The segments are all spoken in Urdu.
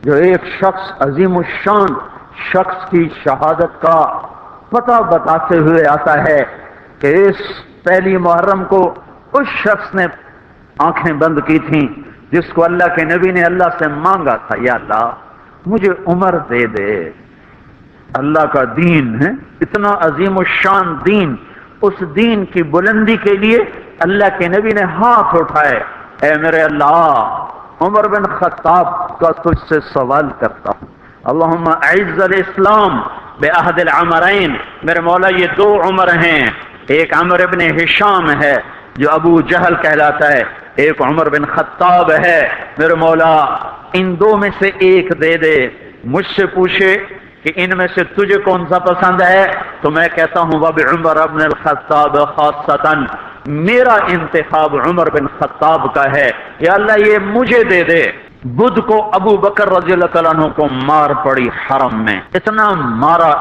جو ایک شخص عظیم الشان شخص کی شہادت کا پتہ بتاتے ہوئے آتا ہے کہ اس پہلی محرم کو اس شخص نے آنکھیں بند کی تھیں جس کو اللہ کے نبی نے اللہ سے مانگا تھا، یا اللہ مجھے عمر دے دے۔ اللہ کا دین ہے اتنا عظیم الشان دین، اس دین کی بلندی کے لیے اللہ کے نبی نے ہاتھ اٹھائے، اے میرے اللہ عمر بن خطاب کا تجھ سے سوال کرتا ہوں، اللہم اعز الاسلام بعہد العمرین، میرے مولا یہ دو عمر ہیں، ایک عمر بن ہشام ہے جو ابو جہل کہلاتا ہے، ایک عمر بن خطاب ہے، میرے مولا ان دو میں سے ایک دے دے۔ مجھ سے پوچھے کہ ان میں سے تجھے کون سا پسند ہے تو میں کہتا ہوں وبعمر بن الخطاب خاصتاً، میرا انتخاب عمر بن خطاب کا ہے، یا اللہ یہ مجھے دے دے۔ بدھ کو ابو بکر رضی اللہ تعالیٰ عنہ کو مار پڑی حرم میں، اتنا مارا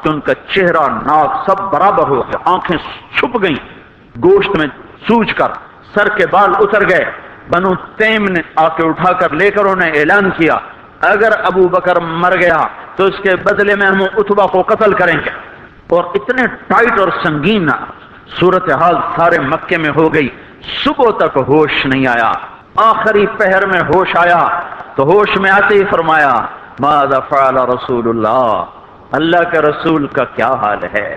کہ ان کا چہرہ ناک سب برابر ہو گیا، آنکھیں چھپ گئیں گوشت میں سوج کر، سر کے بال اتر گئے۔ بنو تیم نے آ کے اٹھا کر لے کر انہیں اعلان کیا اگر ابو بکر مر گیا تو اس کے بدلے میں ہم عتبہ کو قتل کریں گے، اور اتنے ٹائٹ اور سنگین صورتحال سارے مکے میں ہو گئی، صبح تک ہوش نہیں آیا، آخری پہر میں ہوش آیا تو ہوش میں آتے ہی فرمایا ماذا فعل رسول اللہ، اللہ کے رسول کا کیا حال ہے۔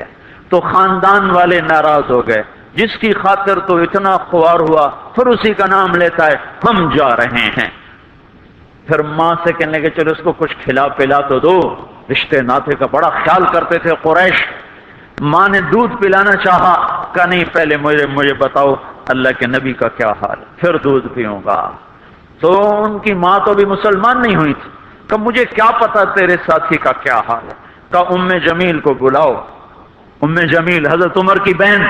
تو خاندان والے ناراض ہو گئے، جس کی خاطر تو اتنا خوار ہوا پھر اسی کا نام لیتا ہے، ہم جا رہے ہیں۔ پھر ماں سے کہنے لگے چلو اس کو کچھ کھلا پلا تو دو، رشتے ناطے کا بڑا خیال کرتے تھے قریش۔ ماں نے دودھ پلانا چاہا، کہا نہیں پہلے مجھے بتاؤ اللہ کے نبی کا کیا حال، پھر دودھ پیوں گا۔ تو ان کی ماں تو بھی مسلمان نہیں ہوئی تھی، کہ مجھے کیا پتا تیرے ساتھی کا کیا حال ہے۔ کہا ام جمیل کو بلاؤ۔ ام جمیل حضرت عمر کی بہن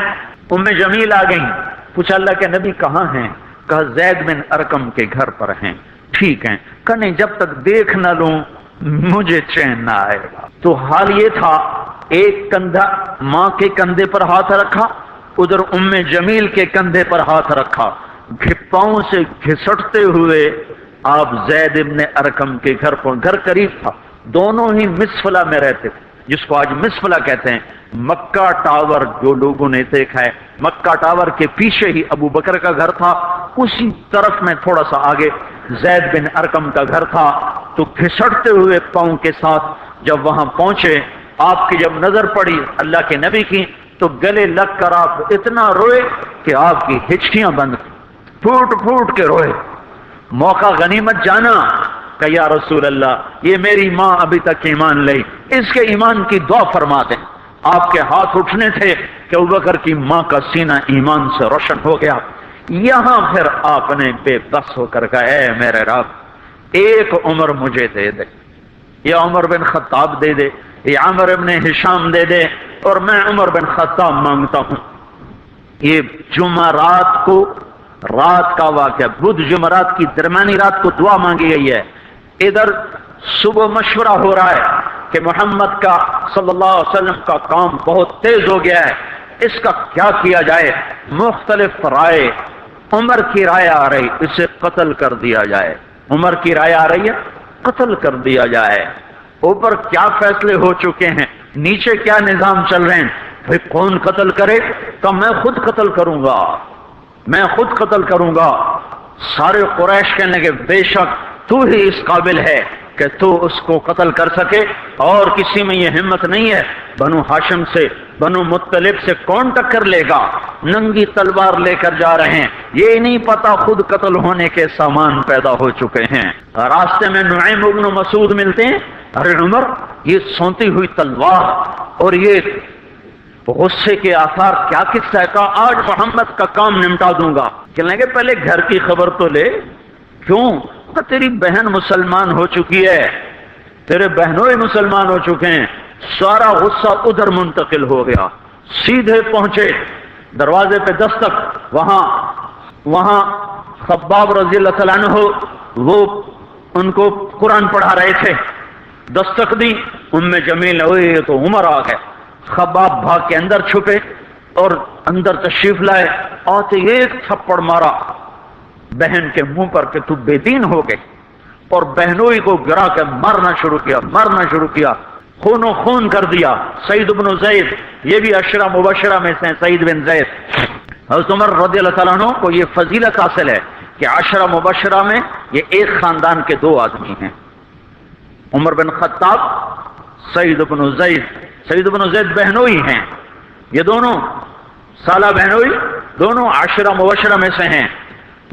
ام جمیل آ گئیں، پوچھا اللہ کے نبی کہاں ہیں؟ کہا زید بن ارقم کے گھر پر ہیں۔ ٹھیک ہیں، کہ نہیں جب تک دیکھ نہ لوں مجھے چین نہ آئے گا۔ تو حال یہ تھا، ایک کندھا ماں کے کندھے پر ہاتھ رکھا، ادھر ام جمیل کے کندھے پر ہاتھ رکھا، پاؤں سے گھسٹتے ہوئے آپ زید بن ارقم کے گھر پر، گھر قریب تھا، دونوں ہی مسفلہ میں رہتے تھے، جس کو آج مسفلہ کہتے ہیں۔ مکہ ٹاور جو لوگوں نے دیکھا ہے، مکہ ٹاور کے پیچھے ہی ابو بکر کا گھر تھا، اسی طرف میں تھوڑا سا آگے زید بن ارقم کا گھر تھا۔ تو گھسٹتے ہوئے پاؤں کے ساتھ جب وہاں پہنچے، آپ کی جب نظر پڑی اللہ کے نبی کی تو گلے لگ کر آپ اتنا روئے کہ آپ کی ہچکیاں بند، پھوٹ پھوٹ کے روئے۔ موقع غنیمت جانا کہ یا رسول اللہ یہ میری ماں ابھی تک ایمان لئی، اس کے ایمان کی دعا فرما دیں۔ آپ کے ہاتھ اٹھنے تھے کہ ابوبکر کی ماں کا سینہ ایمان سے روشن ہو گیا۔ یہاں پھر آپ نے بے بس ہو کر کہا اے میرے رب ایک عمر مجھے دے دے، یا عمر بن خطاب دے دے، یا عمر بن ہشام دے دے، اور میں عمر بن خطاب مانگتا ہوں۔ یہ جمعرات کو رات کا واقعہ، بدھ جمعرات کی درمیانی رات کو دعا مانگی گئی ہے۔ ادھر صبح مشورہ ہو رہا ہے کہ محمد کا صلی اللہ علیہ وسلم کا کام بہت تیز ہو گیا ہے، اس کا کیا کیا جائے؟ مختلف رائے، عمر کی رائے آ رہی اسے قتل کر دیا جائے، عمر کی رائے آ رہی ہے قتل کر دیا جائے۔ اوپر کیا فیصلے ہو چکے ہیں، نیچے کیا نظام چل رہے ہیں، بھئی کون قتل کرے؟ تو میں خود قتل کروں گا، میں خود قتل کروں گا۔ سارے قریش کہنے لگے بے شک تو ہی اس قابل ہے کہ تو اس کو قتل کر سکے، اور کسی میں یہ ہمت نہیں ہے۔ بنو ہاشم سے، بنو مطلب سے کون ٹکر لے گا؟ ننگی تلوار لے کر جا رہے ہیں، یہ نہیں پتا خود قتل ہونے کے سامان پیدا ہو چکے ہیں۔ راستے میں نعیم بن مسعود ملتے ہیں، ارے عمر یہ سونتی ہوئی تلوار اور یہ غصے کے آثار کیا قصہ ہے؟ کہا آج محمد کا کام نمٹا دوں گا۔ کہنے لگے پہلے گھر کی خبر تو لے، کیوں؟ کہ تیری بہن مسلمان ہو چکی ہے، تیرے بہنوں ہی مسلمان ہو چکے ہیں۔ سارا غصہ ادھر منتقل ہو گیا، سیدھے پہنچے دروازے پہ دستک، وہاں خباب رضی اللہ تعالیٰ عنہ وہ ان کو قرآن پڑھا رہے تھے، دستک دی، ام جمیل ہوئی تو عمر آ گئے۔ خباب بھاگ کے اندر چھپے اور اندر تشریف لائے، آتے ایک تھپڑ مارا بہن کے منہ پر کہ تو بے دین ہو گئے، اور بہنوئی کو گرا کے مارنا شروع کیا، خون و خون کر دیا۔ سعید بن زید، یہ بھی عشرہ مبشرہ میں سے ہیں، سعید بن زید۔ حضرت عمر رضی اللہ تعالیٰ عنہ کو یہ فضیلت حاصل ہے کہ عشرہ مبشرہ میں یہ ایک خاندان کے دو آدمی ہیں، عمر بن خطاب، سعید بن زید۔ سعید بن زید بہنوئی ہیں، یہ دونوں سالہ بہنوئی، دونوں عشرہ مبشرہ میں سے ہیں۔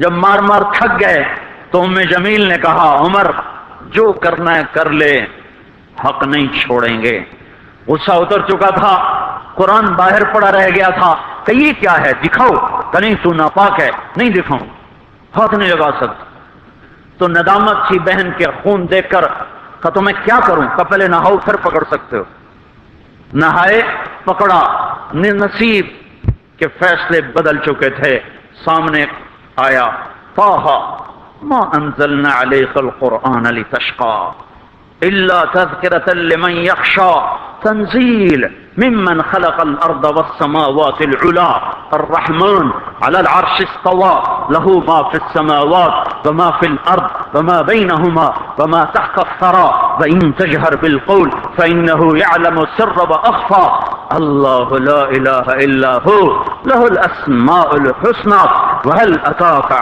جب مار مار تھک گئے تو ام جمیل نے کہا عمر جو کرنا ہے کر لے، حق نہیں چھوڑیں گے۔ غصہ اتر چکا تھا، قرآن باہر پڑا رہ گیا تھا کہ یہ کیا ہے، دکھاؤ کہ نہیں تو ناپاک ہے، نہیں دکھاؤں، ہاتھ نہیں لگا سکتا۔ تو ندامت تھی بہن کے خون دیکھ کر کہ تو میں کیا کروں، کہ پہلے نہاؤ پھر پکڑ سکتے ہو۔ نہائے، پکڑا، نصیب کے فیصلے بدل چکے تھے۔ سامنے آیا طٰہ ما انزلنا علیک القرآن لتشقى الا تذکرۃ لمن یخشى تنزیل ممن خلق الارض والسماوات العلی الرحمن على العرش استوى له ما في السماوات وما في الارض وما بينهما وما تحت الثرى وان تجهر بالقول فانه يعلم السر واخفى الله لا اله الا هو له الاسماء الحسنى وهل اتاك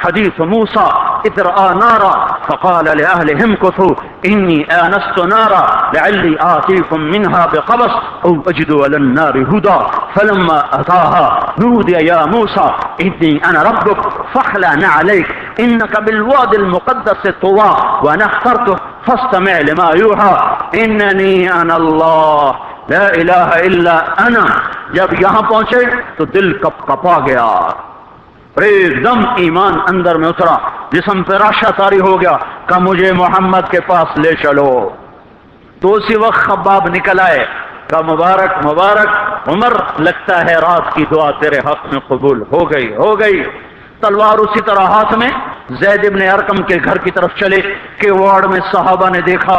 حديث موسى إذ رأى نارا فقال لأهلهم امكثوا إني آنست نارا لعلي آتيكم منها بقبس أو أجد على النار هدى فلما أتاها نودي يا موسى إني أنا ربك فاخلع نعليك إنك بالوادي المقدس طوى وأنا اخترتك فاستمع لما يوحى إنني أنا الله لا إله إلا أنا۔ جب یہاں پہنچے تو دل کپ کپا گیا، ایک دم ایمان اندر میں اترا، جسم پہ راشا طاری ہو گیا کہ مجھے محمد کے پاس لے چلو۔ تو اسی وقت خباب نکل آئے کہ مبارک مبارک عمر، لگتا ہے رات کی دعا تیرے حق میں قبول ہو گئی۔ تلوار اسی طرح ہاتھ میں زید ابن ارقم کے گھر کی طرف چلے کہ وارڈ میں صحابہ نے دیکھا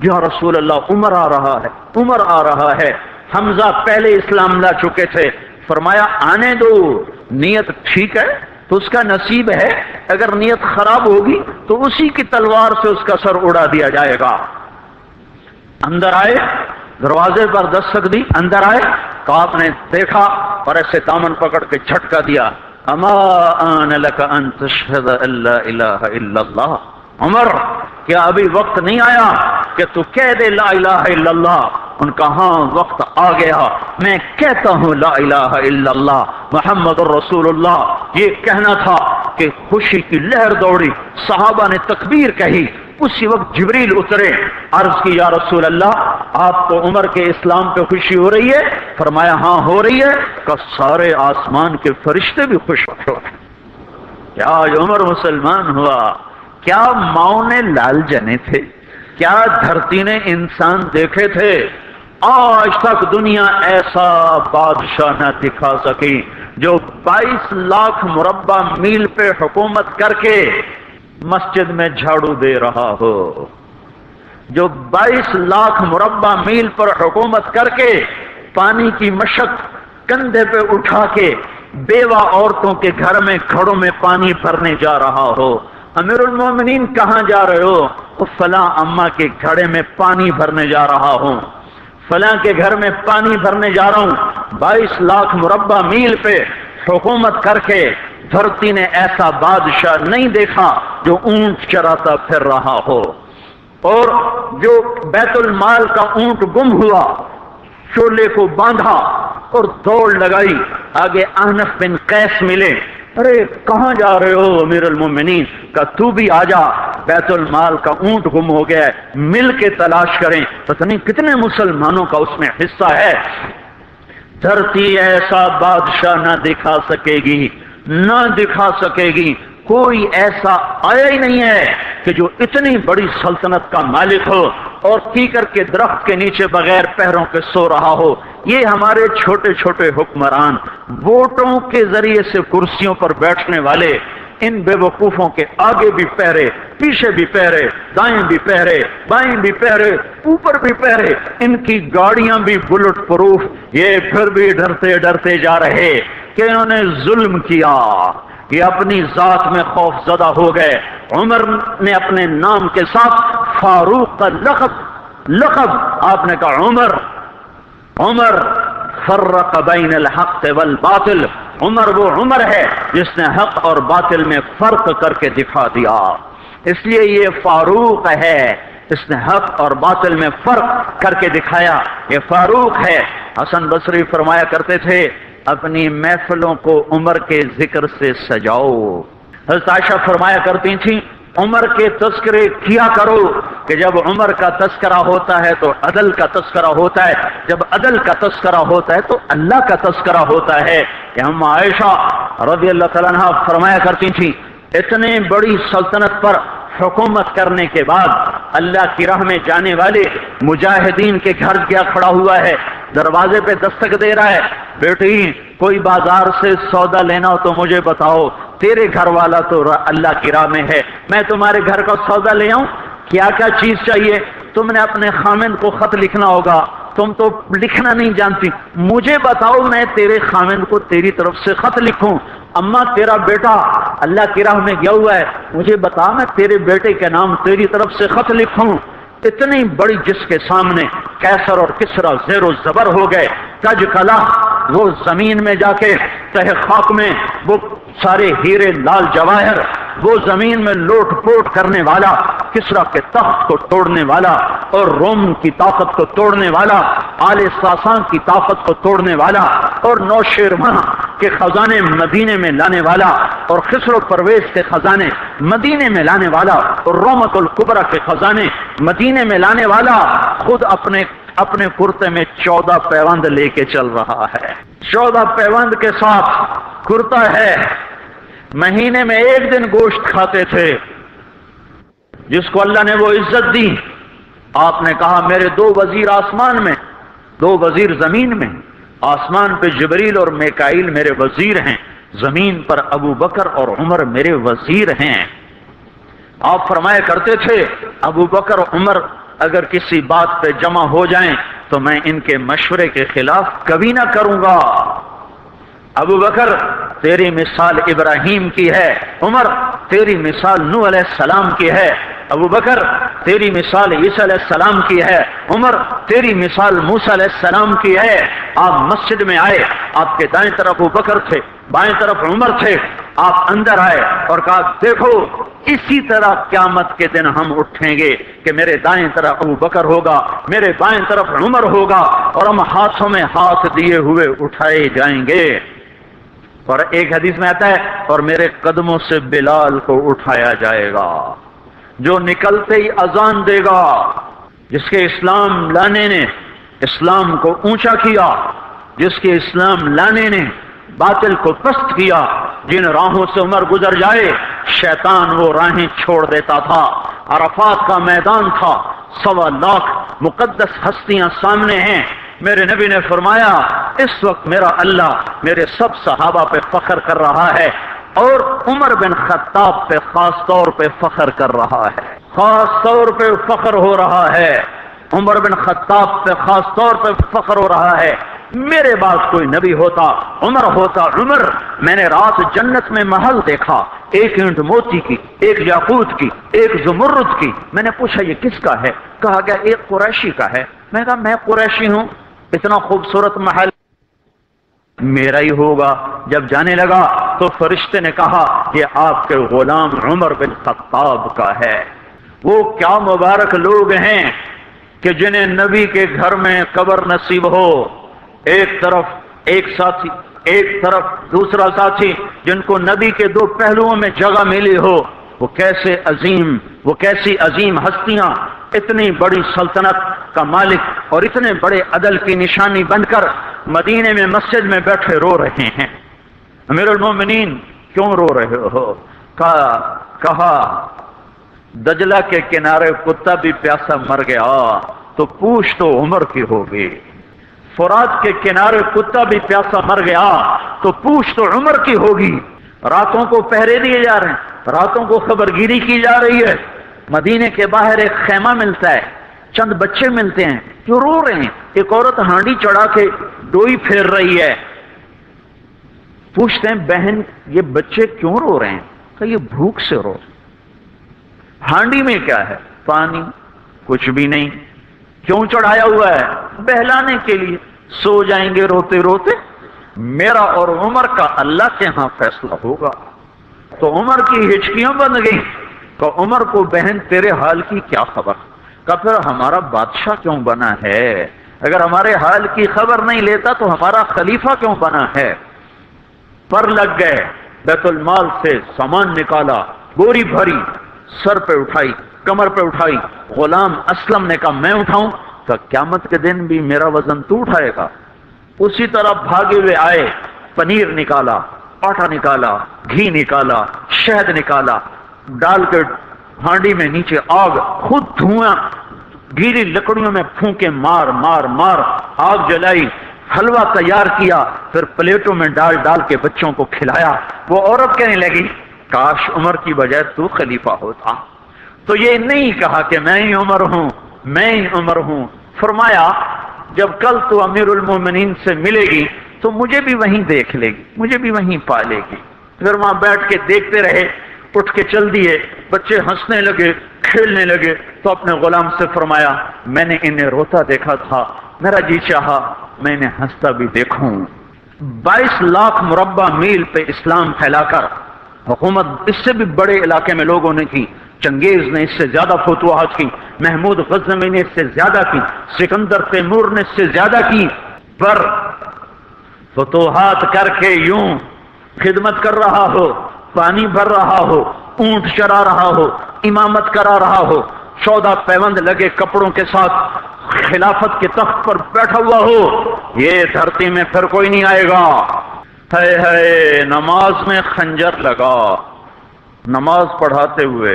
یا رسول اللہ عمر آ رہا ہے۔ حمزہ پہلے اسلام لا چکے تھے، فرمایا آنے دو، نیت ٹھیک ہے تو اس کا نصیب ہے، اگر نیت خراب ہوگی تو اسی کی تلوار سے اس کا سر اڑا دیا جائے گا۔ اندر آئے، دروازے پر دستک دی، اندر آئے تو آپ نے دیکھا اور ایسے دامن پکڑ کے جھٹکا دیا، اما آن لک ان تشہد ان لا الہ الا اللہ۔ عمر کیا ابھی وقت نہیں آیا کہ تو کہہ دے لا الہ الا اللہ؟ ان کا ہاں وقت آ گیا، میں کہتا ہوں لا الہ الا اللہ محمد الرسول اللہ۔ یہ کہنا تھا کہ خوشی کی لہر دوڑی، صحابہ نے تکبیر کہی، اسی وقت جبریل اترے، عرض کی یا رسول اللہ آپ کو عمر کے اسلام پہ خوشی ہو رہی ہے؟ فرمایا ہاں ہو رہی ہے، کہ سارے آسمان کے فرشتے بھی خوش ہو رہے۔ کیا آج عمر مسلمان ہوا؟ کیا ماؤں نے لال جنے تھے؟ کیا دھرتی نے انسان دیکھے تھے؟ آج تک دنیا ایسا بادشاہ نہ دکھا سکی جو 22 لاکھ مربع میل پہ حکومت کر کے مسجد میں جھاڑو دے رہا ہو، جو 22 لاکھ مربع میل پر حکومت کر کے پانی کی مشق کندھے پہ اٹھا کے بیوہ عورتوں کے گھر میں گھڑوں میں پانی بھرنے جا رہا ہو۔ امیر المومنین کہاں جا رہے ہو؟ فلاں اماں کے گھڑے میں پانی بھرنے جا رہا ہوں، فلاں کے گھر میں پانی بھرنے جا رہا ہوں۔ 22 لاکھ مربع میل پہ حکومت کر کے دھرتی نے ایسا بادشاہ نہیں دیکھا جو اونٹ چراتا پھر رہا ہو، اور جو بیت المال کا اونٹ گم ہوا، چولے کو باندھا اور دوڑ لگائی، آگے احنف بن قیس ملے، ارے کہاں جا رہے ہو امیر المومنین؟ کہ تو بھی آجا، بیت المال کا اونٹ گم ہو گیا ہے، مل کے تلاش کریں۔ پتہ نہیں کتنے مسلمانوں کا اس میں حصہ ہے۔ دھرتی ایسا بادشاہ نہ دکھا سکے گی، کوئی ایسا آیا ہی نہیں ہے کہ جو اتنی بڑی سلطنت کا مالک ہو اور کیکر کے درخت کے نیچے بغیر پیروں کے سو رہا ہو۔ یہ ہمارے چھوٹے چھوٹے حکمران، ووٹوں کے ذریعے سے کرسیوں پر بیٹھنے والے، ان بے وقوفوں کے آگے بھی پہرے، پیچھے بھی پہرے، دائیں بھی پہرے، بائیں بھی پہرے، اوپر بھی پہرے، ان کی گاڑیاں بھی بلٹ پروف، یہ پھر بھی ڈرتے ڈرتے جا رہے کہ انہوں نے ظلم کیا، یہ اپنی ذات میں خوف زدہ ہو گئے۔ عمر نے اپنے نام کے ساتھ فاروق کا لقب آپ نے کہا عمر فرق بین الحق والباطل، عمر وہ عمر ہے جس نے حق اور باطل میں فرق کر کے دکھا دیا، اس لیے یہ فاروق ہے، اس نے حق اور باطل میں فرق کر کے دکھایا، یہ فاروق ہے۔ حسن بصری فرمایا کرتے تھے اپنی محفلوں کو عمر کے ذکر سے سجاؤ۔ حضرت عائشہ فرمایا کرتی تھیں عمر کے تذکرے کیا کرو کہ جب عمر کا تذکرہ ہوتا ہے تو عدل کا تذکرہ ہوتا ہے، جب عدل کا تذکرہ ہوتا ہے تو اللہ کا تذکرہ ہوتا ہے۔ کہ ہم عائشہ رضی اللہ تعالیٰ عنہ فرمایا کرتی تھیں اتنے بڑی سلطنت پر حکومت کرنے کے بعد اللہ کی راہ میں جانے والے مجاہدین کے گھر کیا کھڑا ہوا ہے، دروازے پہ دستک دے رہا ہے، بیٹی کوئی بازار سے سودا لینا ہو تو مجھے بتاؤ، تیرے گھر والا تو اللہ کی راہ میں ہے، میں تمہارے گھر کا سودا لے آؤں، کیا کیا چیز چاہیے؟ تم نے اپنے خامند کو خط لکھنا ہوگا، تم تو لکھنا نہیں جانتی، مجھے بتاؤ میں تیرے خامند کو تیری طرف سے خط لکھوں۔ اما تیرا بیٹا اللہ کی راہ میں گیا ہوا ہے، مجھے بتا میں تیرے بیٹے کے نام تیری طرف سے خط لکھوں۔ اتنی بڑی جس کے سامنے کیسر اور کسرا زیر و زبر ہو گئے، تج کلا وہ زمین میں جا کے تہ خاک میں وہ سارے ہیرے لال جواہر، وہ زمین میں لوٹ پوٹ کرنے والا، کسرا کے تخت کو توڑنے والا اور روم کی طاقت کو توڑنے والا، آل ساسان کی طاقت کو توڑنے والا اور نوشیروان کے خزانے مدینے میں لانے والا اور خسرو پرویز کے خزانے مدینے میں لانے والا اور رومت الکبرا کے خزانے مدینے میں لانے والا خود اپنے کرتے میں 14 پیوند لے کے چل رہا ہے، 14 پیوند کے ساتھ کرتا ہے، مہینے میں ایک دن گوشت کھاتے تھے، جس کو اللہ نے وہ عزت دی۔ آپ نے کہا میرے 2 وزیر آسمان میں، 2 وزیر زمین میں، آسمان پہ جبریل اور میکائیل میرے وزیر ہیں، زمین پر ابو بکر اور عمر میرے وزیر ہیں۔ آپ فرمایا کرتے تھے ابو بکر اور عمر اگر کسی بات پہ جمع ہو جائیں تو میں ان کے مشورے کے خلاف کبھی نہ کروں گا۔ ابو بکر تیری مثال ابراہیم کی ہے، عمر تیری مثال نوح علیہ السلام کی ہے، ابو بکر تیری مثال عیسیٰ علیہ السلام کی ہے، عمر تیری مثال موسیٰ علیہ السلام کی ہے۔ آپ مسجد میں آئے، آپ کے دائیں طرف ابو بکر تھے، بائیں طرف عمر تھے، آپ اندر آئے اور کہا دیکھو اسی طرح قیامت کے دن ہم اٹھیں گے کہ میرے دائیں طرف ابو بکر ہوگا، میرے بائیں طرف عمر ہوگا اور ہم ہاتھوں میں ہاتھ دیے ہوئے اٹھائے جائیں گے۔ اور ایک حدیث میں آتا ہے اور میرے قدموں سے بلال کو اٹھایا جائے گا، جو نکلتے ہی اذان دے گا، جس کے اسلام لانے نے اسلام کو اونچا کیا، جس کے اسلام لانے نے باطل کو پست کیا، جن راہوں سے عمر گزر جائے شیطان وہ راہیں چھوڑ دیتا تھا۔ عرفات کا میدان تھا، 1.25 لاکھ مقدس ہستیاں سامنے ہیں، میرے نبی نے فرمایا اس وقت میرا اللہ میرے سب صحابہ پہ فخر کر رہا ہے اور عمر بن خطاب پہ خاص طور پہ فخر کر رہا ہے، خاص طور پہ فخر ہو رہا ہے، عمر بن خطاب پہ خاص طور پہ فخر ہو رہا ہے۔ میرے بعد کوئی نبی ہوتا عمر ہوتا۔ عمر میں نے رات جنت میں محل دیکھا، 1 اینٹ موتی کی، 1 یاقوت کی، 1 زمرد کی۔ میں نے پوچھا یہ کس کا ہے؟ کہا گیا ایک قریشی کا ہے۔ میں کہا میں قریشی ہوں، اتنا خوبصورت محل میرا ہی ہوگا۔ جب جانے لگا تو فرشتے نے کہا یہ آپ کے غلام عمر بن خطاب کا ہے۔ وہ کیا مبارک لوگ ہیں کہ جنہیں نبی کے گھر میں قبر نصیب ہو، ایک طرف ایک ساتھی، ایک طرف دوسرا ساتھی، جن کو نبی کے 2 پہلوؤں میں جگہ ملی ہو۔ وہ کیسی عظیم ہستیاں اتنی بڑی سلطنت کا مالک اور اتنے بڑے عدل کی نشانی بن کر مدینے میں مسجد میں بیٹھے رو رہے ہیں۔ امیر المومنین کیوں رو رہے ہو؟ کہا دجلہ کے کنارے کتا بھی پیاسا مر گیا تو پوچھ تو عمر کی ہوگی، فرات کے کنارے کتا بھی پیاسا مر گیا تو پوچھ تو عمر کی ہوگی۔ راتوں کو پہرے دیے جا رہے ہیں، راتوں کو خبرگیری کی جا رہی ہے، مدینے کے باہر ایک خیمہ ملتا ہے، چند بچے ملتے ہیں جو رو رہے ہیں، ایک عورت ہانڈی چڑھا کے ڈوئی پھیر رہی ہے، پوچھتے ہیں بہن یہ بچے کیوں رو رہے ہیں؟ کہ یہ بھوک سے رو. ہانڈی میں کیا ہے؟ پانی. کچھ بھی نہیں. کیوں چڑھایا ہوا ہے؟ بہلانے کے لیے. سو جائیں گے روتے روتے. میرا اور عمر کا اللہ کے ہاں فیصلہ ہوگا. تو عمر کی ہچکیاں بن گئی. تو عمر کو بہن تیرے حال کی کیا خبر؟ کہ پھر ہمارا بادشاہ کیوں بنا ہے؟ اگر ہمارے حال کی خبر نہیں لیتا تو ہمارا خلیفہ کیوں بنا ہے؟ پر لگ گئے. بیت المال سے سامان نکالا, بوری بھری, سر پہ اٹھائی, کمر پہ اٹھائی. غلام اسلم نے کہا میں اٹھاؤں؟ تو قیامت کے دن بھی میرا وزن تو اٹھائے گا. اسی طرح بھاگے ہوئے آئے. پنیر نکالا, آٹا نکالا, گھی نکالا, شہد نکالا, ڈال کے ہانڈی میں نیچے آگ, خود دھواں گیلی لکڑیوں میں پھونکے مار مار مار آگ جلائی. حلوہ تیار کیا, پھر پلیٹوں میں ڈال ڈال کے بچوں کو کھلایا. وہ عورت کہنے لگی کاش عمر کی بجائے تو خلیفہ ہوتا. تو یہ نہیں کہا کہ میں ہی عمر ہوں, میں ہی عمر ہوں. فرمایا جب کل تو امیر المومنین سے ملے گی تو مجھے بھی وہیں دیکھ لے گی, مجھے بھی وہیں پا لے گی. پھر وہاں بیٹھ کے دیکھتے رہے. اٹھ کے چل دیے. بچے ہنسنے لگے, کھیلنے لگے. تو اپنے غلام سے فرمایا میں نے انہیں روتا دیکھا تھا, میرا جی چاہا میں انہیں ہنستا بھی دیکھوں. 22 لاکھ مربع میل پہ اسلام پھیلا کر حکومت اس سے بھی بڑے علاقے میں لوگوں نے کی. چنگیز نے اس سے زیادہ فتوحات کی, محمود غزنوی نے اس سے زیادہ کی, سکندر تیمور نے اس سے زیادہ کی. پر فتوحات کر کے یوں خدمت کر رہا ہو, پانی بھر رہا ہو, اونٹ چرا رہا ہو, امامت کرا رہا ہو, 14 پیوند لگے کپڑوں کے ساتھ خلافت کے تخت پر بیٹھا ہوا ہو, یہ دھرتی میں پھر کوئی نہیں آئے گا. ہے نماز میں خنجر لگا. نماز پڑھاتے ہوئے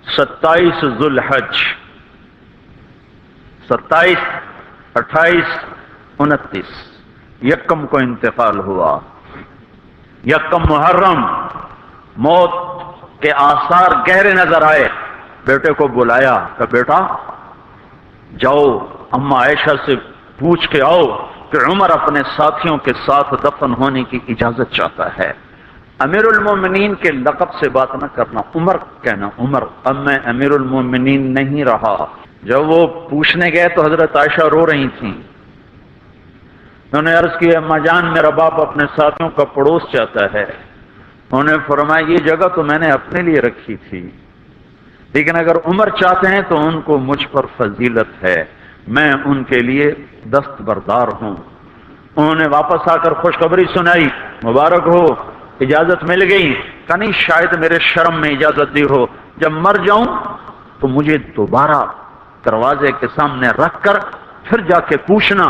27 ذوالحج 27 28 29 یکم کو انتقال ہوا. یکم محرم موت کے آثار گہرے نظر آئے. بیٹے کو بلایا کہ بیٹا جاؤ اما عائشہ سے پوچھ کے آؤ کہ عمر اپنے ساتھیوں کے ساتھ دفن ہونے کی اجازت چاہتا ہے. امیر المومنین کے لقب سے بات نہ کرنا, عمر کہنا. عمر. اب میں امیر المومنین نہیں رہا. جب وہ پوچھنے گئے تو حضرت عائشہ رو رہی تھیں. انہوں نے عرض کی اما جان میرا باپ اپنے ساتھیوں کا پڑوس چاہتا ہے. انہوں نے فرمایا یہ جگہ تو میں نے اپنے لیے رکھی تھی, لیکن اگر عمر چاہتے ہیں تو ان کو مجھ پر فضیلت ہے, میں ان کے لیے دستبردار ہوں. انہوں نے واپس آ کر خوشخبری سنائی, مبارک ہو اجازت مل گئی. کہ نہیں شاید میرے شرم میں اجازت دی ہو, جب مر جاؤں تو مجھے دوبارہ دروازے کے سامنے رکھ کر پھر جا کے پوچھنا,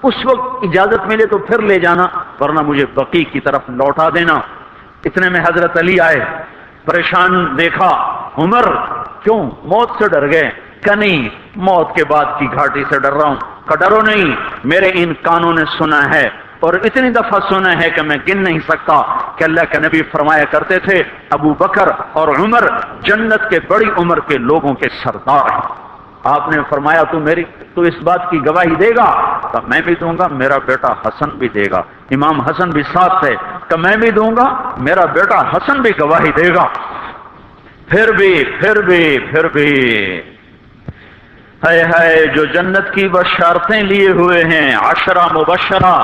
اس وقت اجازت ملے تو پھر لے جانا, ورنہ مجھے بقیع کی طرف لوٹا دینا. اتنے میں حضرت علی آئے, پریشان دیکھا. عمر کیوں موت سے ڈر گئے؟ کہ نہیں موت کے بعد کی گھاٹی سے ڈر رہا ہوں. کہ ڈرو نہیں, میرے ان کانوں نے سنا ہے اور اتنی دفعہ سنا ہے کہ میں گن نہیں سکتا کہ اللہ کے نبی فرمایا کرتے تھے ابو بکر اور عمر جنت کے بڑی عمر کے لوگوں کے سردار ہیں. آپ نے فرمایا تو اس بات کی گواہی دے گا؟ تو میں بھی دوں گا, میرا بیٹا حسن بھی دے گا. امام حسن بھی ساتھ ہے. کہ میں بھی دوں گا, میرا بیٹا حسن بھی گواہی دے گا. پھر بھی ہے جو جنت کی بشارتیں لیے ہوئے ہیں, 10 مبشرہ,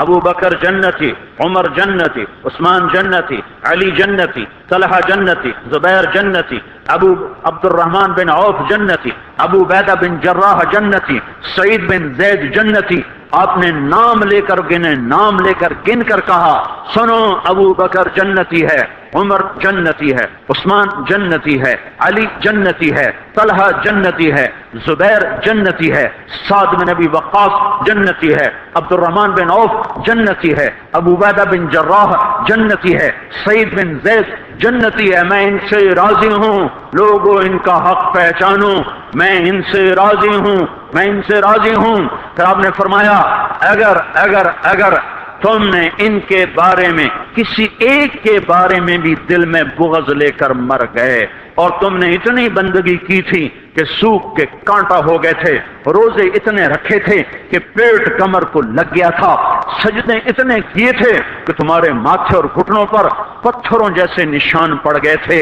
ابو بکر جنتی, عمر جنتی, عثمان جنتی, علی جنتی, طلحہ جنتی, زبیر جنتی, ابو عبد الرحمن بن عوف جنتی, ابو عبیدہ بن جراح جنتی, سعید بن زید جنتی. آپ نے نام لے کر گنے, نام لے کر گن کر کہا سنو ابو بکر جنتی ہے, عمر جنتی ہے, عثمان جنتی ہے, علی جنتی ہے, طلحہ جنتی ہے, زبیر جنتی ہے, سعد بن ابی وقاص جنتی ہے, عبد الرحمن بن عوف جنتی ہے, ابو عبیدہ بن جراح جنتی ہے, سعید بن زید جنتی ہے. میں ان سے راضی ہوں, لوگوں ان کا حق پہچانو, میں ان سے راضی ہوں, میں ان سے راضی ہوں. پھر آپ نے فرمایا اگر تم نے ان کے بارے میں کسی ایک کے بارے میں بھی دل میں بغض لے کر مر گئے, اور تم نے اتنی بندگی کی تھی کہ سوکھ کے کانٹا ہو گئے تھے, روزے اتنے رکھے تھے کہ پیٹ کمر کو لگ گیا تھا, سجدے اتنے کیے تھے کہ تمہارے ماتھے اور گھٹنوں پر پتھروں جیسے نشان پڑ گئے تھے۔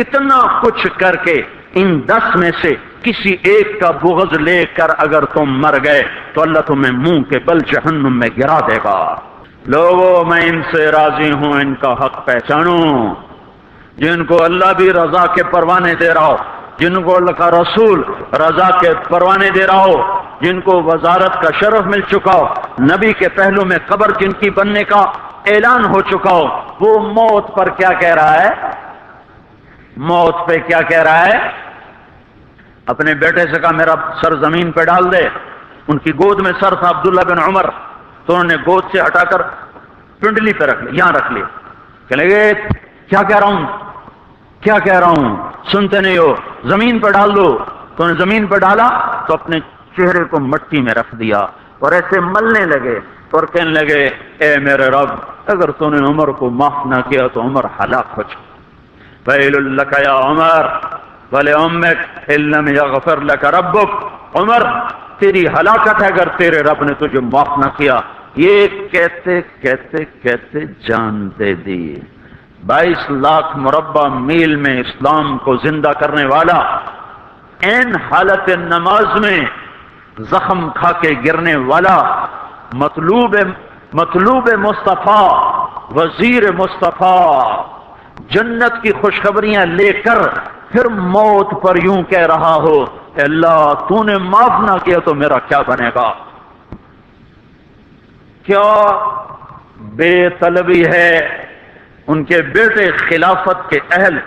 اتنا کچھ کر کے ان 10 میں سے کسی ایک کا بغض لے کر اگر تم مر گئے تو اللہ تمہیں منہ کے بل جہنم میں گرا دے گا۔ لوگوں میں ان سے راضی ہوں، ان کا حق پہچانو۔ جن کو اللہ بھی رضا کے پروانے دے رہا ہو، جن کو اللہ کا رسول رضا کے پروانے دے رہا ہو، جن کو وزارت کا شرف مل چکا ہو، نبی کے پہلو میں قبر جن کی بننے کا اعلان ہو چکا ہو، وہ موت پر کیا کہہ رہا ہے؟ موت پہ کیا کہہ رہا ہے؟ اپنے بیٹے سے کہا میرا سر زمین پہ ڈال دے۔ ان کی گود میں سر تھا عبداللہ بن عمر، تو انہوں نے گود سے ہٹا کر پنڈلی پہ رکھ لیا، یہاں رکھ لیا۔ کہنے لگے کیا کہہ رہا ہوں، کیا کہہ رہا ہوں، سنتے نہیں ہو، زمین پہ ڈال دو۔ تو انہیں زمین پہ ڈالا تو اپنے چہرے کو مٹی میں رکھ دیا اور ایسے ملنے لگے اور کہنے لگے اے میرے رب، اگر تو نے عمر کو معاف نہ کیا تو عمر ہلاک ہو جائے۔ ویل لک یا عمر ولامک ان لم یغفر لک ربک، عمر تیری ہلاکت ہے اگر تیرے رب نے تجھے معاف نہ کیا۔ یہ کہتے کہتے کہتے جان دے دی۔ 22 لاکھ مربع میل میں اسلام کو زندہ کرنے والا این حالت نماز میں زخم کھا کے گرنے والا، مطلوب مصطفیٰ، وزیر مصطفیٰ، جنت کی خوشخبریاں لے کر پھر موت پر یوں کہہ رہا ہو کہ اللہ تو نے معاف نہ کیا تو میرا کیا بنے گا۔ کیا بے طلبی ہے۔ ان کے بیٹے خلافت کے اہل،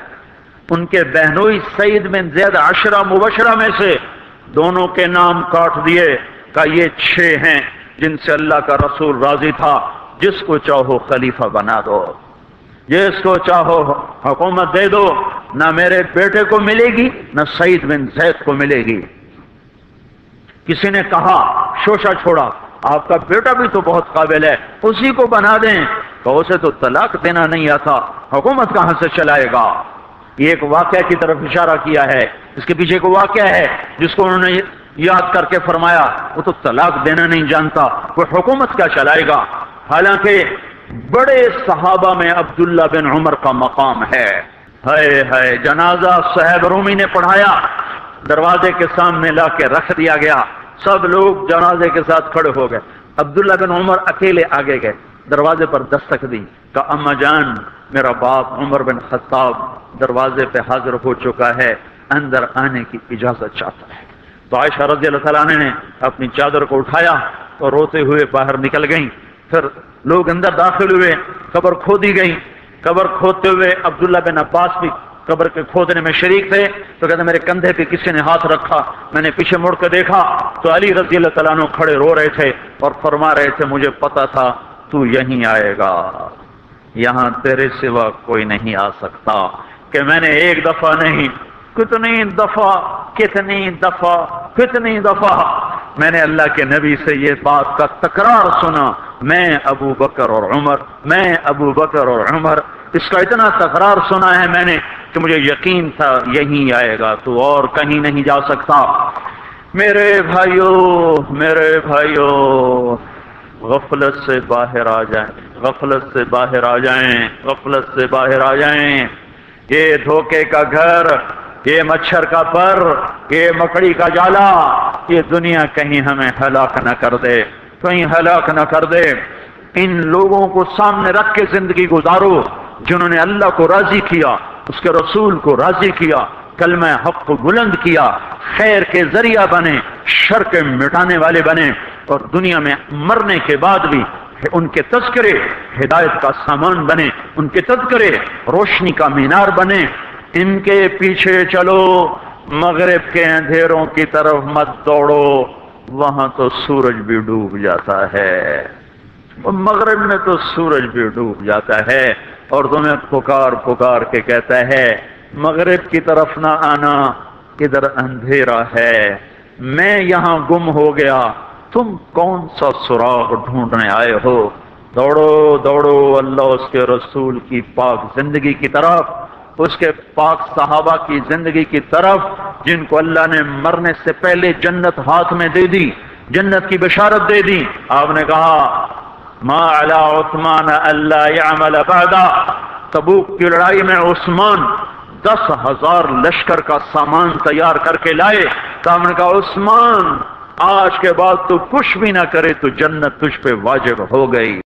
ان کے بہنوئی سعید بن زید 10 مبشرہ میں سے دونوں کے نام کاٹ دیے، کہ یہ 6 ہیں جن سے اللہ کا رسول راضی تھا، جس کو چاہو خلیفہ بنا دو، جس کو چاہو حکومت دے دو، نہ میرے بیٹے کو ملے گی نہ سعید بن زید کو ملے گی۔ کسی نے کہا شوشہ چھوڑا، آپ کا بیٹا بھی تو بہت قابل ہے، اسی کو بنا دیں۔ تو اسے تو طلاق دینا نہیں آتا، حکومت کہاں سے چلائے گا؟ یہ ایک واقعہ کی طرف اشارہ کیا ہے، اس کے پیچھے کو واقعہ ہے جس کو انہوں نے یاد کر کے فرمایا وہ تو طلاق دینا نہیں جانتا، وہ حکومت کیا چلائے گا؟ حالانکہ بڑے صحابہ میں عبداللہ بن عمر کا مقام ہے۔ ہائے ہائے، جنازہ صہیب رومی نے پڑھایا، دروازے کے سامنے لا کے رکھ دیا گیا، سب لوگ جنازے کے ساتھ کھڑے ہو گئے، عبداللہ بن عمر اکیلے آگے گئے، دروازے پر دستک دی، کہا اما جان میرا باپ عمر بن خطاب دروازے پہ حاضر ہو چکا ہے، اندر آنے کی اجازت چاہتا ہے۔ تو عائشہ رضی اللہ تعالیٰ عنہ نے اپنی چادر کو اٹھایا اور روتے ہوئے باہر نکل گئیں۔ پھر لوگ اندر داخل ہوئے، قبر کھودی گئی، قبر کھودتے ہوئے عبداللہ بن عباس بھی قبر کے کھودنے میں شریک تھے۔ تو کہتے میرے کندھے پہ کسی نے ہاتھ رکھا، میں نے پیچھے مڑ کے دیکھا تو علی رضی اللہ تعالیٰ عنہ کھڑے رو رہے تھے اور فرما رہے تھے مجھے پتا تھا تو یہیں آئے گا، یہاں تیرے سوا کوئی نہیں آ سکتا۔ کہ میں نے ایک دفعہ نہیں، کتنی دفعہ میں نے اللہ کے نبی سے یہ بات کا تکرار سنا، میں ابو بکر اور عمر، اس کا اتنا تکرار سنا ہے میں نے کہ مجھے یقین تھا یہیں آئے گا، تو اور کہیں نہیں جا سکتا۔ میرے بھائیو غفلت سے باہر آ جائیں، غفلت سے باہر آ جائیں۔ یہ دھوکے کا گھر، یہ مچھر کا پر، یہ مکڑی کا جالا، یہ دنیا کہیں ہمیں ہلاک نہ کر دے۔ ان لوگوں کو سامنے رکھ کے زندگی گزارو جنہوں نے اللہ کو راضی کیا، اس کے رسول کو راضی کیا، کلمہ حق کو بلند کیا، خیر کے ذریعہ بنے، شر کے مٹانے والے بنے، اور دنیا میں مرنے کے بعد بھی ان کے تذکرے ہدایت کا سامان بنے، ان کے تذکرے روشنی کا مینار بنے۔ ان کے پیچھے چلو، مغرب کے اندھیروں کی طرف مت دوڑو، وہاں تو سورج بھی ڈوب جاتا ہے، مغرب میں تو سورج بھی ڈوب جاتا ہے، اور تمہیں پکار کے کہتا ہے مغرب کی طرف نہ آنا، ادھر اندھیرا ہے، میں یہاں گم ہو گیا، تم کون سا سراغ ڈھونڈنے آئے ہو؟ دوڑو اللہ اس کے رسول کی پاک زندگی کی طرف، اس کے پاک صحابہ کی زندگی کی طرف، جن کو اللہ نے مرنے سے پہلے جنت ہاتھ میں دے دی، جنت کی بشارت دے دی۔ آپ نے کہا ما علی عثمان اللہ یعمل بعدا، تبوک کی لڑائی میں عثمان 10,000 لشکر کا سامان تیار کر کے لائے۔ تو ہم نے کہا عثمان آج کے بعد تو کچھ بھی نہ کرے تو جنت تجھ پہ واجب ہو گئی۔